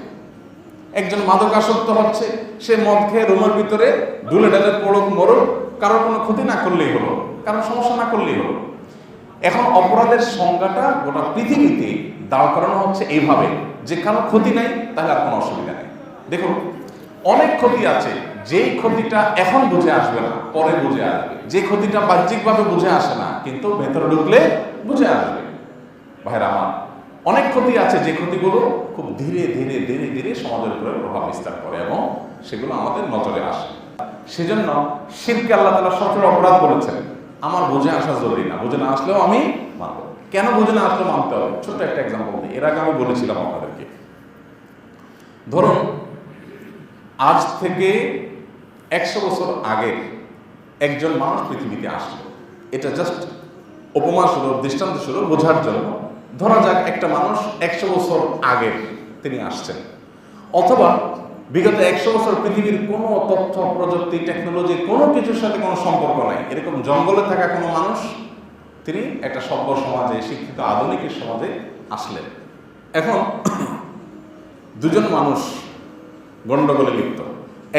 Speaker 2: একজন মাদকাসক্ত হচ্ছে, সে মদ খেয়ে রুমের ভিতরে ঢুলে ঢালে পড়ুক মরুক, কারোর কোনো ক্ষতি না করলেই হলো, কারোর সমস্যা না করলেই হলো। এখন অপরাধের সংজ্ঞাটা গোটা পৃথিবীতে দাঁড় করানো হচ্ছে এইভাবে যে কারো ক্ষতি নাই, তাহলে আর কোনো অসুবিধা নেই। দেখুন, অনেক ক্ষতি আছে যেই ক্ষতিটা এখন বুঝে আসবে না, পরে বুঝে আসবে। যে ক্ষতিটা বাহ্যিকভাবে বুঝে আসে না, কিন্তু ভেতরে ঢুকলে বুঝে আসবে। ভাইরা আমার, অনেক ক্ষতি আছে যে ক্ষতিগুলো খুব ধীরে ধীরে ধীরে ধীরে সমাজের উপরে প্রভাব বিস্তার করে এবং সেগুলো আমাদের নজরে আসে। সেজন্য শিরকে আল্লাহ তাআলা সরাসরি অপরাধ বলেছেন। আমার বুঝে আসা জরুরি না, বুঝে না আসলেও আমি মানব। কেন বুঝে না আসলেও মানতে হবে? ছোট একটা এক্সাম্পল দিই, এর আগে আমি বলেছিলাম আপনাদেরকে। ধরুন, আজ থেকে 100 বছর আগে একজন মানুষ পৃথিবীতে আসলো। এটা জাস্ট উপমা স্বরূপ, দৃষ্টান্ত স্বরূপ বোঝার জন্য। ধরা যাক একটা মানুষ 100 বছর আগে তিনি আসছেন, অথবা বিগত 100 বছর পৃথিবীর কোনো তথ্য প্রযুক্তি টেকনোলজি কোনো কিছুর সাথে কোনো সম্পর্ক নাই, এরকম জঙ্গলে থাকা কোনো মানুষ, তিনি একটা সভ্য সমাজে, শিক্ষিত আধুনিকের সমাজে আসলেন। এখন দুজন মানুষ গন্ডগোলে লিপ্ত,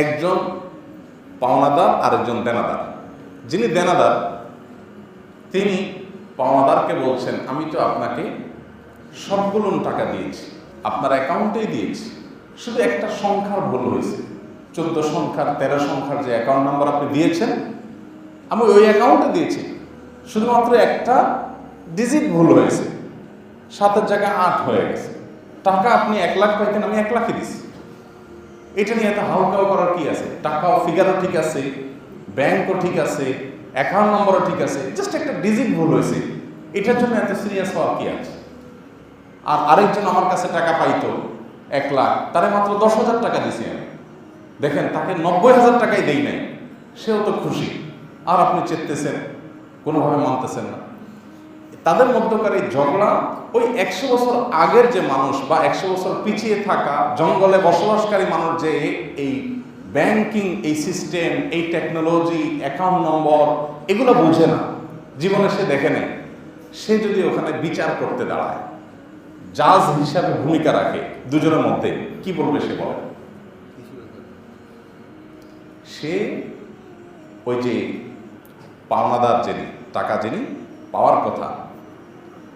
Speaker 2: একজন পাওনাদার আর একজন দেনাদার। যিনি দেনাদার তিনি পাওনাদারকে বলছেন, আমি তো আপনাকে সবগুলো টাকা দিয়েছি, আপনার অ্যাকাউন্টেই দিয়েছি, শুধু একটা সংখ্যার ভুল হয়েছে, 14 সংখ্যার 13 সংখ্যার যে অ্যাকাউন্ট নাম্বার আপনি দিয়েছেন, আমি ওই অ্যাকাউন্টে দিয়েছি, শুধুমাত্র একটা ডিজিট ভুল হয়েছে, 7-এর জায়গায় 8 হয়ে গেছে। টাকা আপনি 1 লাখ পাইতেন, আমি 1 লাখই দিচ্ছি। এটা নিয়ে এত হাউকাও করার কি আছে? টাকাও ফিগারও ঠিক আছে, ব্যাংকও ঠিক আছে, অ্যাকাউন্ট নম্বরও ঠিক আছে, জাস্ট একটা ডিজিট ভুল হয়েছে, এটার জন্য এত সিরিয়াস হওয়ার কি আছে? আর আরেকজন আমার কাছে টাকা পাইতো 1 লাখ, তারে মাত্র 10,000 টাকা দিছি আমি। দেখেন, তাকে 90,000 টাকাই দেই নাই, সেও তো খুশি, আর আপনি চেতেছেন, কোনোভাবে মানতেছেন না। তাদের মধ্যকার এই ঝগড়া ওই 100 বছর আগের যে মানুষ বা 100 বছর পিছিয়ে থাকা জঙ্গলে বসবাসকারী মানুষ যে এই ব্যাংকিং, এই সিস্টেম, এই টেকনোলজি, অ্যাকাউন্ট নম্বর এগুলো বুঝে না, জীবনে সে দেখে নেই, সে যদি ওখানে বিচার করতে দাঁড়ায়, জাজ হিসাবে ভূমিকা রাখে দুজনের মধ্যে, কি বলবে সে? বলে সে ওই যে পাওনাদার যিনি, টাকা যিনি পাওয়ার কথা,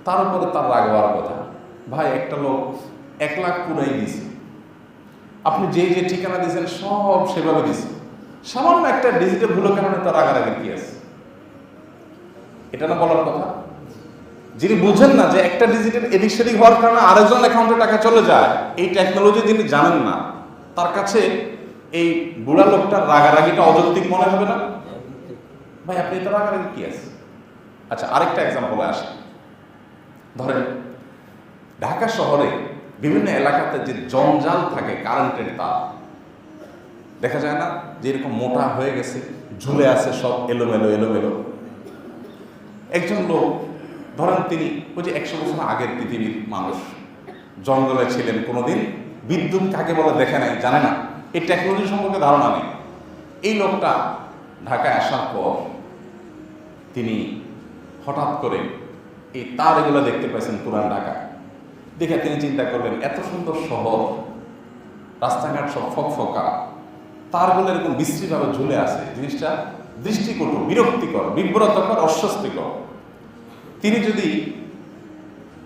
Speaker 2: তার উপরে তার রাগ হওয়ার কথা। ভাই, একটা লোক 1 লাখ পুরাই দিছে, আপনি যে যে ঠিকানা দিয়েছেন সব সেভাবে দিছে, সামান্য একটা ডিজিটাল ভুলের কারণে তার রাগারাগির কি আছে? এটা না বলার কথা। যিনি বুঝেন না যে একটা ডিজিটাল এদিক সেদিক হওয়ার কারণে আরেকজন অ্যাকাউন্টে টাকা চলে যায়, এই টেকনোলজি যিনি জানেন না, তার কাছে এই বুড়া লোকটার রাগারাগিটা অযৌক্তিক মনে হবে না? ভাই, আপনি তো রাগারাগি কি আছে? আচ্ছা, আরেকটা এক্সাম্পলে আসে। ধরেন, ঢাকা শহরে বিভিন্ন এলাকাতে যে জঞ্জাল থাকে, কারেন্টের তার দেখা যায় না, যে এরকম মোটা হয়ে গেছে, ঝুলে আছে সব এলোমেলো এলোমেলো। একজন লোক, ধরেন তিনি ওই যে 100 বছর আগের পৃথিবীর মানুষ, জঙ্গলে ছিলেন, কোনোদিন বিদ্যুৎ কাকে বলে দেখে নাই, জানে না, এই টেকনোলজি সম্পর্কে ধারণা নেই। এই লোকটা ঢাকায় আসার পর তিনি হঠাৎ করে এই তার এগুলো দেখতে পাইছেন পুরান ঢাকা, দেখে তিনি চিন্তা করলেন, এত সুন্দর শহর, রাস্তাঘাট সব ফকফকা, তারগুলো এরকম বিশ্রীভাবে ঝুলে আছে, জিনিসটা দৃষ্টিকটু, বিরক্তিকর, বিব্রতকর, অস্বস্তিকর। তিনি যদি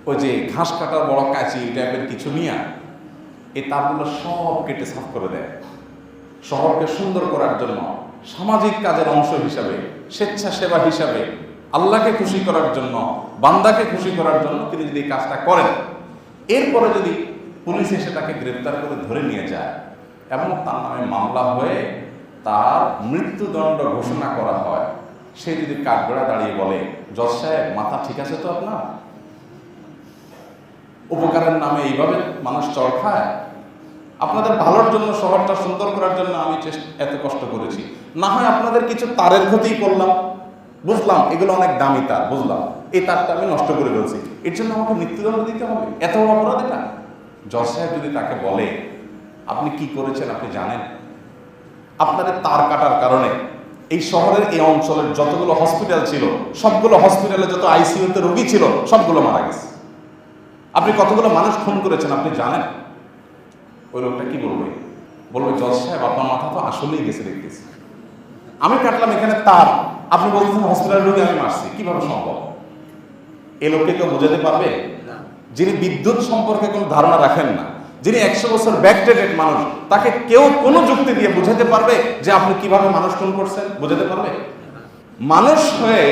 Speaker 2: ওই যে ঘাস কাটার বড় কাঁচি টাইপের কিছু নিয়ে এই তারগুলো সব কেটে সাফ করে দেয়, শহরকে সুন্দর করার জন্য, সামাজিক কাজের অংশ হিসাবে, স্বেচ্ছাসেবা হিসাবে, আল্লাহকে খুশি করার জন্য, বান্দাকে খুশি করার জন্য তিনি যদি এই কাজটা করেন, এরপরে যদি পুলিশ এসে তাকে গ্রেফতার করে ধরে নিয়ে যায় এবং তার নামে মামলা হয়ে তার মৃত্যুদণ্ড ঘোষণা করা হয়, সে যদি কাঠগড়া দাঁড়িয়ে বলে, জজ সাহেব, মাথা ঠিক আছে তো আপনার? উপকারের নামে এইভাবে মানুষ চড় খায়? আপনাদের ভালোর জন্য, শহরটা সুন্দর করার জন্য আমি এত কষ্ট করেছি, না হয় আপনাদের কিছু তারের ক্ষতি করলাম, বুঝলাম এগুলো অনেক দামি তার, বুঝলাম এই তারটা আমি নষ্ট করে ফেলছি, এর জন্য আমাকে মৃত্যুদণ্ড দিতে হবে? এত অপরাধ এটা? জজ সাহেব যদি তাকে বলে, আপনি কি করেছেন আপনি জানেন? আপনাদের তার কাটার কারণে এই শহরের এই অঞ্চলের যতগুলো হসপিটাল ছিল, সবগুলো হসপিটালে যত আইসিইউতে রোগী ছিল, সবগুলো মারা গেছে। আপনি কতগুলো মানুষ খুন করেছেন আপনি জানেন? ওই লোকটা কি বলবে? বলবে, জজ সাহেব, আপনার মাথা তো আসলেই গেছে, দেখতেছি আমি কাটলাম এখানে তার, আপনি বলতেছেন হসপিটালের রোগী আমি মারছি, কিভাবে সম্ভব? এই লোককে কেউ বোঝাতে পারবে? যিনি বিদ্যুৎ সম্পর্কে কোনো ধারণা রাখেন না, যিনি 100 বছর ব্যাকডেটেড মানুষ, তাকে কেউ কোনো যুক্তি দিয়ে বোঝাতে পারবে যে আপনি কিভাবে মানুষ খুন করছেন? বোঝাতে পারবে? মানুষ হয়ে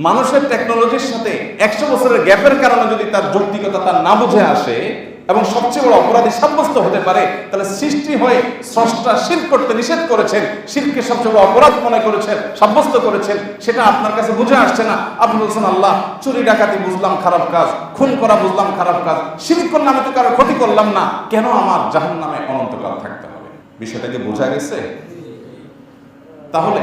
Speaker 2: মানুষের টেকনোলজির সাথে 100 বছরের গ্যাপের কারণে যদি তার যৌক্তিকতা তার না বুঝে আসে এবং সবচেয়ে বড় অপরাধী সাব্যস্ত হতে পারে, তাহলে সৃষ্টি হয়ে স্রষ্টা শিরক করতে নিষেধ করেছেন, শিরককে সবচেয়ে বড় অপরাধ মনে করেছেন, সাব্যস্ত করেছেন, সেটা আপনার কাছে বুঝে আসছে না। আপনি বলছেন, আল্লাহ, চুরি ডাকাতি বুঝলাম খারাপ কাজ, খুন করা বুঝলাম খারাপ কাজ, শিরক করলাম, আমি তো কারো ক্ষতি করলাম না, কেন আমার জাহান্নামে অনন্তকাল থাকতে হবে? বিষয়টাকে বোঝা গেছে? তাহলে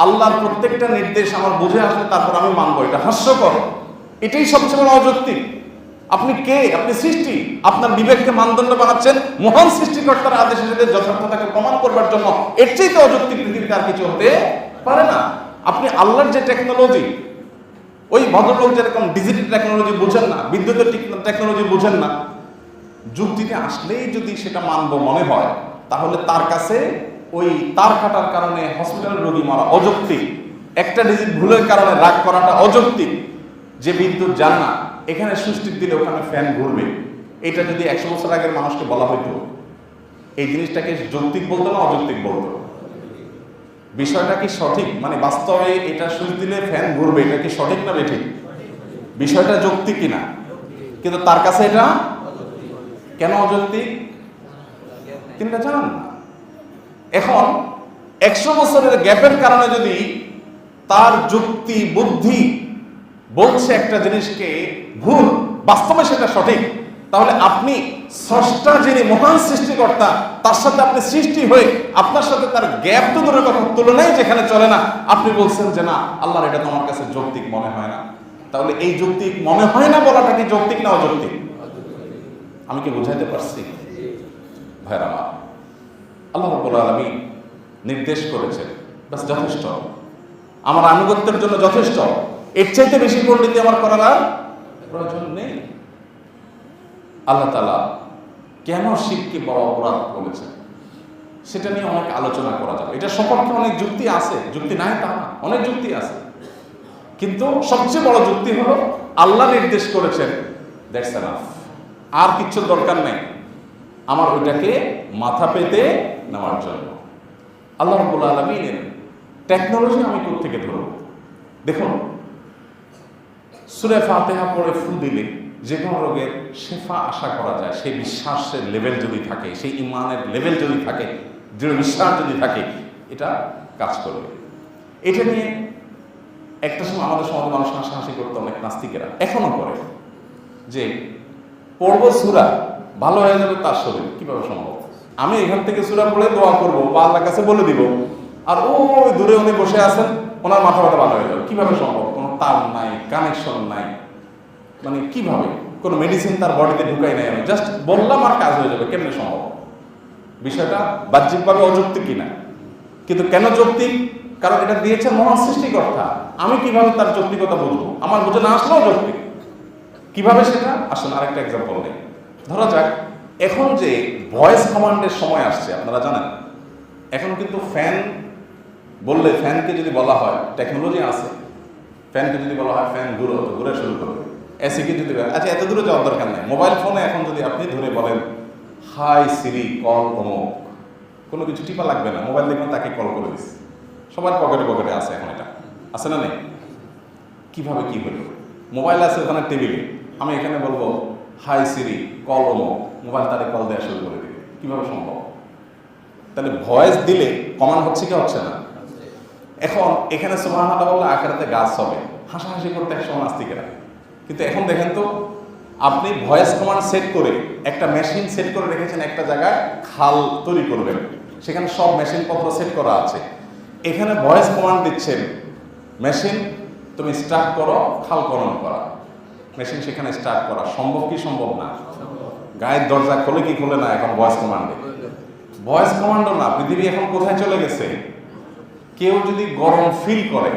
Speaker 2: আল্লাহর প্রত্যেকটা নির্দেশ আমার বুঝে আসলে তারপর আমি মানবো, এটা হাস্যকর, এটাই সবচেয়ে বড় অযৌক্তিক। আপনি কে? আপনি সৃষ্টি, আপনার বিবেককে মানদণ্ড বানাচ্ছেন মহান সৃষ্টিকর্তার আদেশ হিসেবে যথার্থতাকে প্রমাণ করবার জন্য। এর চাইতে অযৌক্তিক পৃথিবীতে আর কিছু হতে পারে না। আপনি আল্লাহর যে টেকনোলজি, ওই ভদ্রলোক যেরকম ডিজিটাল টেকনোলজি বুঝেন না, বিদ্যুতের টেকনোলজি বুঝেন না, যুক্তিতে আসলেই যদি সেটা মানব মনে হয়, তাহলে তার কাছে ওই তার কাটার কারণে হসপিটালের রোগী মারা অযৌক্তিক, একটা ডিজিট ভুলের কারণে রাগ করাটা অযৌক্তিক। যে বিদ্যুৎ জান না, এখানে সুইচ দিলে ওখানে ফ্যান ঘুরবে, এটা যদি 100 বছর আগের মানুষকে বলা হইতো, এই জিনিসটাকে যৌক্তিক বলতো না অযৌক্তিক বলতো? বিষয়টা কি সঠিক? মানে বাস্তবে এটা সুইচ দিলে ফ্যান ঘুরবে, এটা কি সঠিক না বেঠিক? বিষয়টা যৌক্তিক কিনা? কিন্তু তার কাছে এটা কেন অযৌক্তিক? তিনি এটা জানেন না। এখন 100 বছরের গ্যাপের কারণে যদি তার যুক্তি বুদ্ধি বলছে একটা জিনিসকে ভুল, বাস্তবে সেটা সঠিক, তাহলে আপনি স্রষ্টা যিনি মহান সৃষ্টিকর্তা, তার সাথে আপনি সৃষ্টি হয়ে আপনার সাথে তার গ্যাপ তো দূরের কথা, তুলনায় যেখানে চলে না, আপনি বলছেন যে না আল্লাহর এটা তো আমার কাছে যৌক্তিক মনে হয় না। তাহলে এই যৌক্তিক মনে হয় না বলাটা কি যৌক্তিক না অযৌক্তিক? আমি কি বুঝাইতে পারছি ভাইরা? আল্লাহ রাব্বুল আলামিন নির্দেশ করেছেন, বাস যথেষ্ট, আমার আনুগত্যের জন্য যথেষ্ট, এর চাইতে বেশি পণ্ডিতি আমার করার আর প্রয়োজন নেই। আল্লাহ তাআলা কেন শিরকে বড় অপরাধ বলেছেন সেটা নিয়ে অনেক আলোচনা করা যাবে। এটা সম্পর্কে অনেক যুক্তি আছে, যুক্তি নাই তা না, অনেক যুক্তি আছে, কিন্তু সবচেয়ে বড় যুক্তি হলো আল্লাহ নির্দেশ করেছেন, দ্যাটস এনাফ, আর কিচ্ছু দরকার নেই আমার ওইটাকে মাথা পেতে নেওয়ার জন্য। আল্লাহ রাব্বুল আলামিনের টেকনোলজি আমি কোত্থেকে ধরব? দেখুন, সূরা ফাতিহা পড়ে ফু দিলে যে কোনো রোগের শেফা আশা করা যায়, সেই বিশ্বাসের লেভেল যদি থাকে, সেই ইমানের লেভেল যদি থাকে, দৃঢ় বিশ্বাস যদি থাকে, এটা কাজ করবে। এটা নিয়ে একটা সময় আমাদের সমাজে মানুষ হাসাহাসি করতো, অনেক নাস্তিকেরা এখনো করে, যে পড়ব সূরা ভালো হয়ে যাবে তার শরীর, কিভাবে সম্ভব? আমি এখান থেকে সূরা পড়ে দোয়া করবো বা আল্লাহর কাছে বলে দিব, আর ওই দূরে উনি বসে আছেন, ওনার মাথা ব্যথা ভালো হয়ে যাবে, কিভাবে সম্ভব? কোনো তার নাই, কানেকশন নাই, মানে কিভাবে? কোনো মেডিসিন তার বডিতে ঢুকাই নাই, আমি জাস্ট বললাম আর কাজ হয়ে যাবে, কেমনে সম্ভব? বিষয়টা বাহ্যিকভাবে অযৌক্তিক কিনা? কিন্তু কেন যৌক্তিক? কারণ এটা দিয়েছেন মহান সৃষ্টিকর্তা, আমি কিভাবে তার যৌক্তিকতা বুঝবো? আমার বুঝে না আসলেও যৌক্তিক। কিভাবে সেটা? আসুন আরেকটা এক্সাম্পল নেই। ধরা যাক এখন যে ভয়েস কমান্ডের সময় আসছে, আপনারা জানেন এখন কিন্তু ফ্যান বললে, ফ্যানকে যদি বলা হয়, টেকনোলজি আছে, ফ্যানকে যদি বলা হয় ফ্যান ঘুরো, তো ঘুরে শুরু করবে। এসিকে যদি, আচ্ছা এত দূরে যাওয়ার দরকার নেই, মোবাইল ফোনে এখন যদি আপনি ধরে বলেন হাই সিরি কল অমুক, কোনো কিছু টিপা লাগবে না, মোবাইল দেখবেন তাকে কল করে দিচ্ছে। সবার পকেটে পকেটে আছে এখন, এটা আছে না নেই? কিভাবে কি হলো? মোবাইল আছে ওখানে টেবিলে, আমি এখানে বলবো হাই সিরি কল অমুক, মোবাইল তারে কল দেওয়া শুরু করে দেবে, কিভাবে সম্ভব? তাহলে ভয়েস দিলে কমান্ড হচ্ছে কি হচ্ছে না? এখন এখানে সুবহানাল্লাহ বললে আখিরাতে গাছ হবে, হাসাহাসি করতে একসময় নাস্তিকেরা। কিন্তু এখন দেখেন তো, আপনি ভয়েস কমান্ড সেট করে একটা মেশিন সেট করে রেখেছেন একটা জায়গায়, খাল তৈরি করবেন, সেখানে সব মেশিন পত্র সেট করা আছে, এখানে ভয়েস কমান্ড দিচ্ছেন, মেশিন তুমি স্টার্ট করো খাল খনন করা, মেশিন সেখানে স্টার্ট করা সম্ভব কি সম্ভব না? গায়ের দরজা খোলে কি খোলে না এখন ভয়েস কমান্ডে? ভয়েস কমান্ডও না, পৃথিবী এখন কোথায় চলে গেছে? কেউ যদি গরম ফিল করে,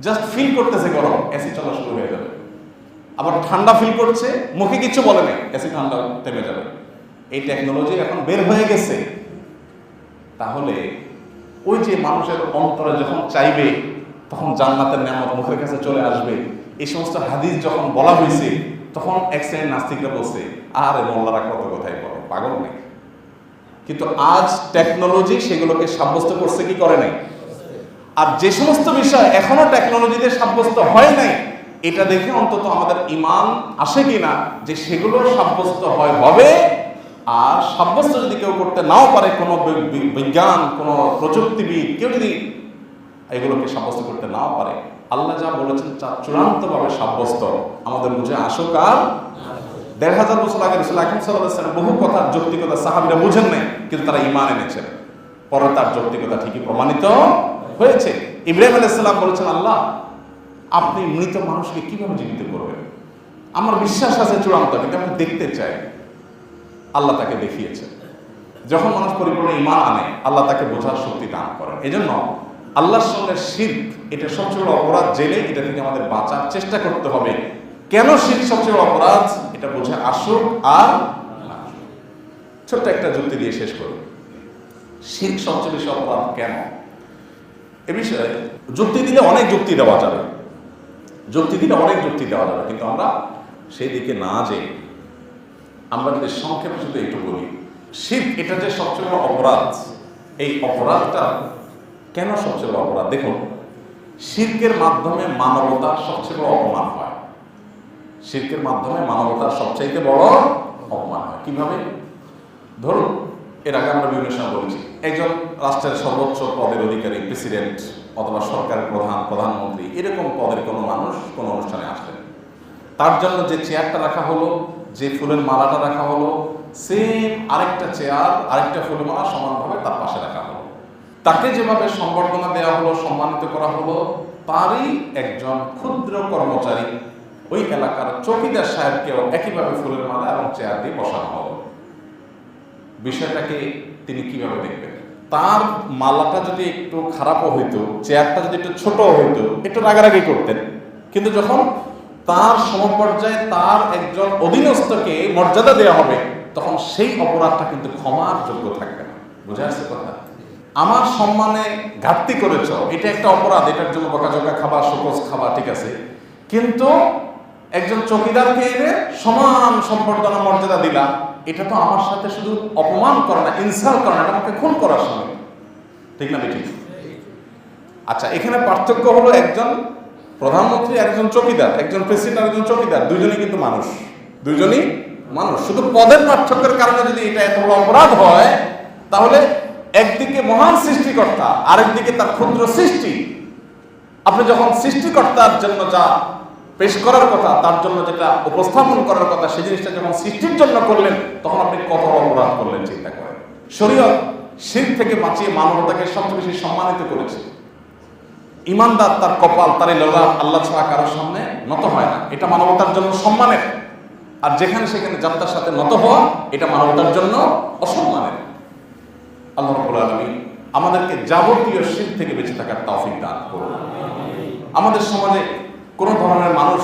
Speaker 2: জাস্ট ফিল করতেছে গরম, এসি চলা শুরু হয়ে যাবে। আবার ঠান্ডা ফিল করছে, মুখে কিছু বলে নেই, এসি ঠান্ডা থেমে যাবে। এই টেকনোলজি এখন বের হয়ে গেছে। তাহলে ওই যে মানুষের অন্তরে যখন চাইবে তখন জান্নাতের নেয়ামত মুখের কাছে চলে আসবে, এই সমস্ত হাদিস যখন বলা হয়েছে, তখন এক শ্রেণীর নাস্তিকরা বলছে আরে মোল্লারা কত কথাই বলে, পাগল নেই। কিন্তু আজ টেকনোলজি সেগুলোকে সাব্যস্ত করছে কি করে নাই? আর যে সমস্ত বিষয় এখনো টেকনোলজিতে সাব্যস্ত হয় নাই, এটা দেখে অন্তত আমাদের ঈমান আসে কিনা যে সেগুলো সাব্যস্ত হয়, হবে। আর সাব্যস্ত যদি কেউ করতে নাও পারে, কোনো বিজ্ঞান, কোনো প্রযুক্তিবিদ কেউ যদি এগুলোকে সাব্যস্ত করতে নাও পারে, আল্লাহ যা বলেছেন তা চূড়ান্তভাবে সাব্যস্ত আমাদের বুঝে আসুক। আর ১৫০০ বছর আগে রাসূল আকরাম সাল্লাল্লাহু আলাইহি ওয়াসাল্লাম বহু কথার যৌক্তিকতা সাহাবীরা বুঝেন নাই, কিন্তু তারা ঈমান এনেছেন, পরে তার যৌক্তিকতা ঠিকই প্রমাণিত হয়েছে। ইব্রাহিম আলাইহিস সালাম বলেছেন, আল্লাহ আপনি মৃত মানুষকে কিভাবে জীবিত করবেন? আমার বিশ্বাস আছে চূড়ান্ত, কিন্তু আমি দেখতে চাই। আল্লাহ তাকে দেখিয়েছেন। যখন মানুষ পরিপূর্ণ ঈমান আনে, আল্লাহ তাকে বোঝার শক্তি দান করেন। এজন্য আল্লাহর সঙ্গে শিরক, এটা সবচেয়ে বড় অপরাধ, জেনে এটা থেকে আমাদের বাঁচার চেষ্টা করতে হবে। কেন শিরক সবচেয়ে বড় অপরাধ, এটা বুঝে আসুক আর না। ছোট্ট একটা যুক্তি দিয়ে শেষ করি। শিরক সবচেয়ে বেশি অপরাধ কেন? এ বিষয়ে যুক্তি দিলে অনেক যুক্তি দেওয়া যাবে, কিন্তু আমরা সেই দিকে না যেয়ে আমরা যদি সংক্ষেপে শুধু একটু বলি, শিরক এটা যে সবচেয়ে বড় অপরাধ, এই অপরাধটা কেন সবচেয়ে বড় অপরাধ? দেখুন, শিরকের মাধ্যমে মানবতার সবচেয়ে বড় অপমান হয়। শিরকের মাধ্যমে মানবতার সবচাইতে বড় অপমান হয়। কিভাবে? ধরুন, এর আগে আমরা বিভিন্ন সময় বলেছি, একজন রাষ্ট্রের সর্বোচ্চ পদের অধিকারী, প্রেসিডেন্ট অথবা সরকারের প্রধান, প্রধানমন্ত্রী, এরকম পদের কোনো মানুষ কোনো অনুষ্ঠানে আসলেন, তার জন্য যে চেয়ারটা রাখা হলো, যে ফুলের মালাটা রাখা হলো, সেম আরেকটা চেয়ার, আরেকটা ফুলের মালা সমানভাবে তার পাশে রাখা হলো। তাকে যেভাবে সম্বর্ধনা দেওয়া হলো, সম্মানিত করা হলো, তারই একজন ক্ষুদ্র কর্মচারী ওই এলাকার চৌকিদার সাহেবকেও একইভাবে ফুলের মালা এবং চেয়ার দিয়ে বসানো হলো। বিষয়টাকে তিনি কিভাবে দেখবেন? তার মালাটা যদি একটু খারাপও হইতো, চেয়ারটা যদি একটু ছোট হইতো, একটু রাগারাগি করতেন, কিন্তু যখন তার সমপর্যায়ে তার একজন অধীনস্থকে মর্যাদা দেওয়া হবে, তখন সেই অপরাধটা কিন্তু ক্ষমার যোগ্য থাকবে না। বুঝে আসছে কথা? আমার সম্মানে ঘাটতি করেছ, এটা একটা অপরাধ, এটার জন্য বকাঝকা খাবা, শোকজ খাবা, ঠিক আছে, কিন্তু একজন চৌকিদারকে এনে সমান সম্বর্ধনা মর্যাদা দিলা, এটা তো আমার সাথে শুধু অপমান করে না, ইনসাল্ট করে না, এটা আমাকে খুন করার সময়, ঠিক না? ঠিক। আচ্ছা, এখানে পার্থক্য হলো একজন প্রধানমন্ত্রী, একজন চৌকিদার, একজন প্রেসিডেন্ট, একজন চৌকিদার, দুইজনই কিন্তু মানুষ, দুইজনই মানুষ। শুধু পদের পার্থক্যের কারণে যদি এটা এত বড় অপরাধ হয়, তাহলে একদিকে মহান সৃষ্টিকর্তা, আরেকদিকে তার ক্ষুদ্র সৃষ্টি। আপনি যখন সৃষ্টিকর্তার জন্য যা পেশ করার কথা, তার জন্য যেটা উপস্থাপন করার কথা, সেই জিনিসটা যখন সৃষ্টির জন্য করলেন, তখন আপনি কত অপরাধ করলেন চিন্তা করেন। শরীয়ত শিরক থেকে বাঁচিয়ে মানবতাকে সবচেয়ে বেশি সম্মানিত করেছে। ইমানদার তার কপাল, তার ললাট আল্লাহ ছাড়া কারোর সামনে নত হয় না, এটা মানবতার জন্য সম্মানের। আর যেখানে সেখানে যাত্রার সাথে নত হওয়া, এটা মানবতার জন্য অসম্মানের। আল্লাহ রাব্বুল আলামিন আমাদেরকে যাবতীয় শিরক থেকে বেঁচে থাকার তৌফিক দান করুন। আমাদের সমাজে কোন ধরনের মানুষ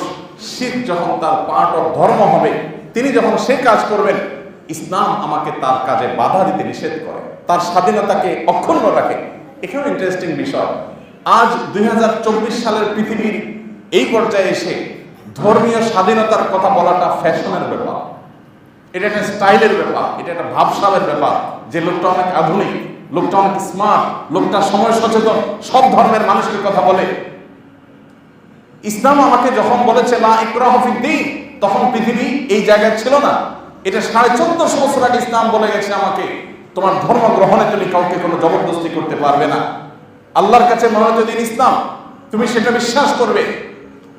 Speaker 2: শিরক যখন তার পার্ট অফ ধর্ম হবে, তিনি যখন সে কাজ করবেন, ইসলাম আমাকে তার কাজে বাধা দিতে নিষেধ করে, তার স্বাধীনতাকে অক্ষুণ্ণ রাখে। এখানে ইন্টারেস্টিং বিষয়, আজ 2024 সালের পৃথিবীর এই পর্যায়ে এসে ধর্মীয় স্বাধীনতার কথা বলাটা ফ্যাশনের ব্যাপার, এটা একটা স্টাইলের ব্যাপার, এটা একটা ভাবসাবের ব্যাপার, যে লোকটা অনেক আধুনিক, লোকটা অনেক স্মার্ট, লোকটা সময় সচেতন, সব ধর্মের মানুষের কথা বলে। ইসলাম আমাকে যখন বলেছে লা ইকরাহা ফিদ্দীন, তখন পৃথিবী এই জায়গায় ছিল না। এটা 1450 বছর আগে ইসলাম বলে গেছে আমাকে, তোমার ধর্ম গ্রহণে তুমি কাউকে কোনো জবরদস্তি করতে পারবে না। আল্লাহর কাছে মনোনীত দিন ইসলাম, তুমি সেটা বিশ্বাস করবে।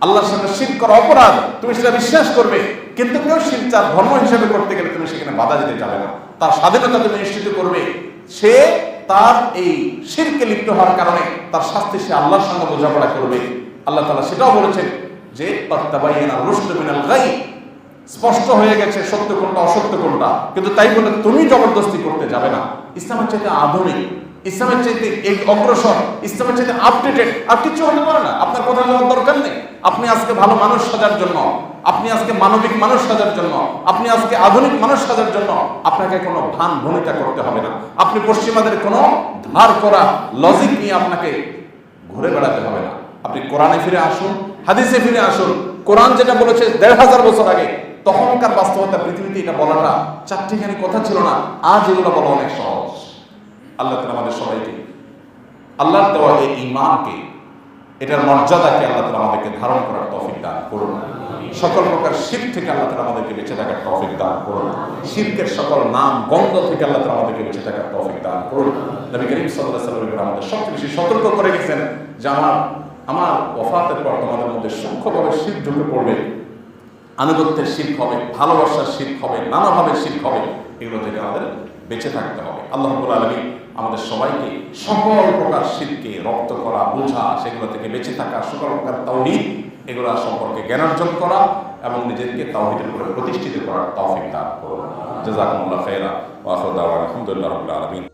Speaker 2: আল্লাহর সাথে শিরক করা অপরাধ, তুমি সেটা বিশ্বাস করবে, কিন্তু কেউ শিরক তার ধর্ম হিসেবে করতে গেলে তুমি সেখানে বাধা দিতে যাবে না, তার স্বাধীনতা তুমি নিশ্চিত করবে। সে তার এই শিরকে লিপ্ত হওয়ার কারণে তার শাস্তি সে আল্লাহর সঙ্গে বোঝাপড়া করবে। আল্লাহ তাআলা সেটাও বলেছেন যে তাবায়ানা রুশদ মিনাল গাই, স্পষ্ট হয়ে গেছে সত্য কোনটা অসত্য কোনটা, কিন্তু তাই বলে তুমি জবরদস্তি করতে যাবে না। ইসলামের চাইতে আধুনিক, ইসলামের চাইতে এই অগ্রসর, ইসলামের চাইতে আপডেটেড আর কিছু হতে পারে না। আপনার কথা বলার দরকার নেই। আপনি আজকে ভালো মানুষ সাজার জন্য, আপনি আজকে মানবিক মানুষ সাজার জন্য, আপনি আজকে আধুনিক মানুষ সাজার জন্য আপনাকে কোনো ভান ভূমিকা করতে হবে না। আপনি পশ্চিমাদের কোনো ধার করা লজিক নিয়ে আপনাকে ঘুরে বেড়াতে হবে না। আপনি কোরআনে ফিরে আসুন, হাদিসে ফিরে আসুন। কোরআন যেটা বলেছে 1500 বছর আগে, তখনকার বাস্তবতা পৃথিবীতে এটা বলাটা চারটিখানি কথা ছিল না। আজ এগুলো বলা অনেক সহজ। আল্লাহ তাআলা আমাদের সবাইকে আল্লাহর দেওয়া এই ঈমানকে, এটার মর্যাদাকে আল্লাহ তাআলা আমাদেরকে ধারণ করার তৌফিক দান করুন। সকল প্রকার শিরক থেকে আল্লাহ তাআলা আমাদেরকে বেঁচে থাকার তৌফিক দান করুন। শিরকের সকল নাম গন্ধ থেকে আল্লাহ তাআলা আমাদেরকে বেঁচে থাকার তৌফিক দান করুন। নবী করিম সাল্লাল্লাহু আলাইহি ওয়াসাল্লাম আমাদের সবচেয়ে বেশি সতর্ক করে গেছেন যে আমার ওফাতের পর তোমাদের মধ্যে সূক্ষ্মভাবে শিরক ঢুকে পড়বে, আনুগত্যের শিরক হবে, ভালোবাসার শিরক হবে, নানাভাবে শিরক হবে। এগুলো থেকে আমাদের বেঁচে থাকতে হবে। আল্লাহ রাব্বুল আলামিন আমাদের সবাইকে সকল প্রকার শিরকে রপ্ত করা, বোঝা, সেগুলো থেকে বেঁচে থাকা, সকল প্রকার তাওহীদ এগুলো সম্পর্কে জ্ঞান অর্জন করা এবং নিজেকে তাওহীদের উপরে প্রতিষ্ঠিত করার তৌফিক দান করুন। জাযাকুমুল্লাহু খাইরা ওয়া আখিরু দাওয়ানা আলহামদুলিল্লাহি রাব্বিল আলামিন।